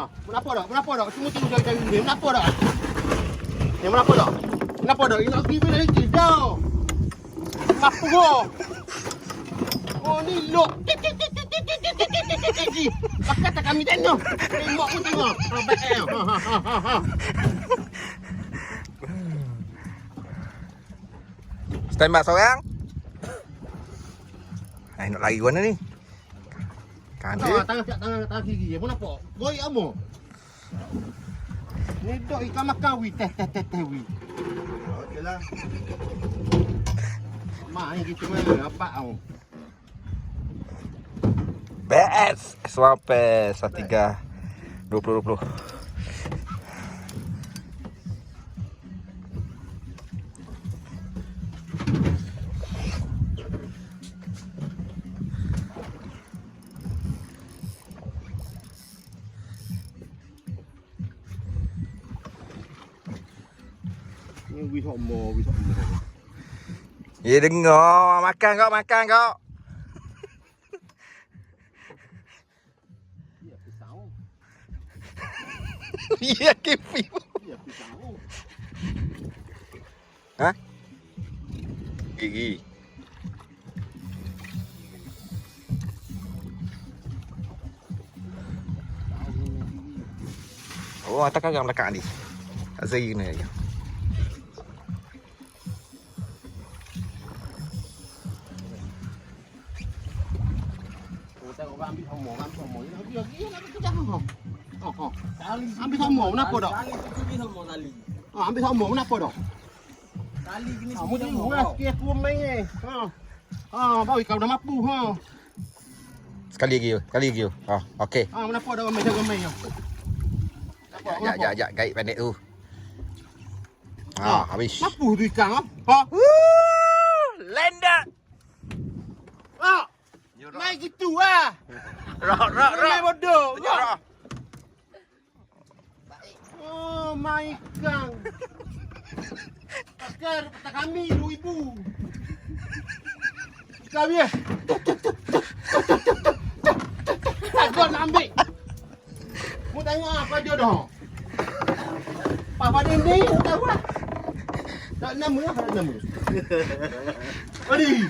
Kenapa dah? Kenapa dah? Semua tengok jalan ni. Kenapa dah? Kenapa dah? Kenapa dah? Ini nak pergi mana lagi? Dah. Kenapa kau? Oh ni lok. Pakai tak kami tengok. Tengok pun tengok. Baik. Stand by seorang. Nak lari ke mana ni? Kanda. Tangan kiri. Apa nampak? Boy apa? Ni dok ikan makan wi teh wi. Okeylah. Mak ni kita mana dapat tau. BS Swapes 3 2020. Ni wi homo. Ya dengar, makan kau. Ya pisau. Ya kipi. Ya pisau. Ha? Gigi. Oh, atas kagak belakang ni. Azri ni aja. Ambil homo. Lagi nak kerja homo. Ambil homo kenapa dak? Kali homo kali. Ambil homo kenapa dak? Kali kini Mu tengok lah sikit aku main ni. Baru kau dah mampu Sekali lagi. Oh, okey. Kenapa dak jaga main Jap, gaib pendek tu. Habis. Mampu tu ikan Lender. Main gitu ah. Rak. Main bodoh. Rak. Oh, main ikan. Pakai tak kami 2,000. Kau dia. Kau nak ambil. Mu tengok apa dia dah. Apa dia ni? Tahu lah. Tak nama. Adi.